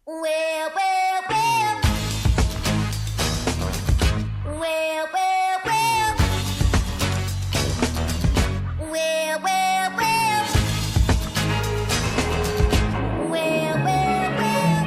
Well, well, well. Well, well, well. Well, well, well. Well, well, well.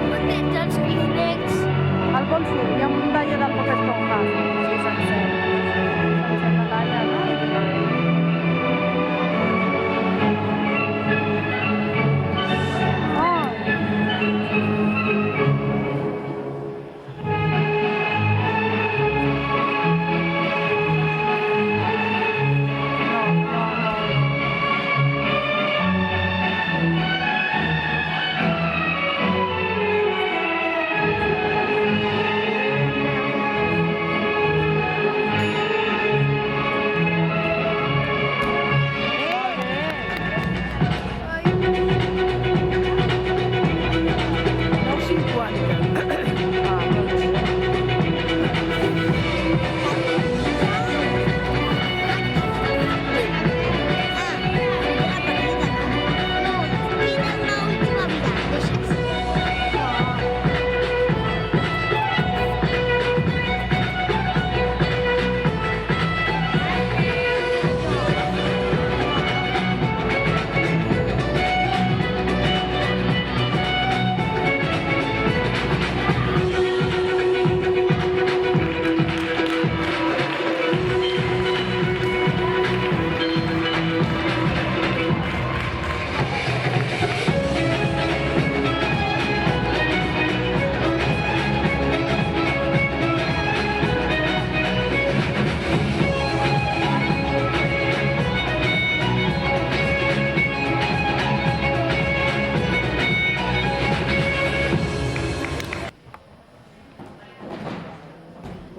What did that speak next? Al Golfo hi ha un taller del Bob Esponja. Sí, sencer. Sencer la talla, no? Oh, no, no, no.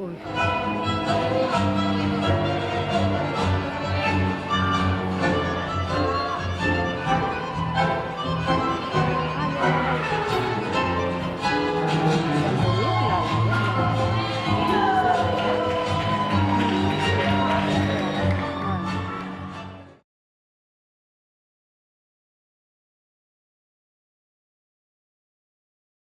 Uy.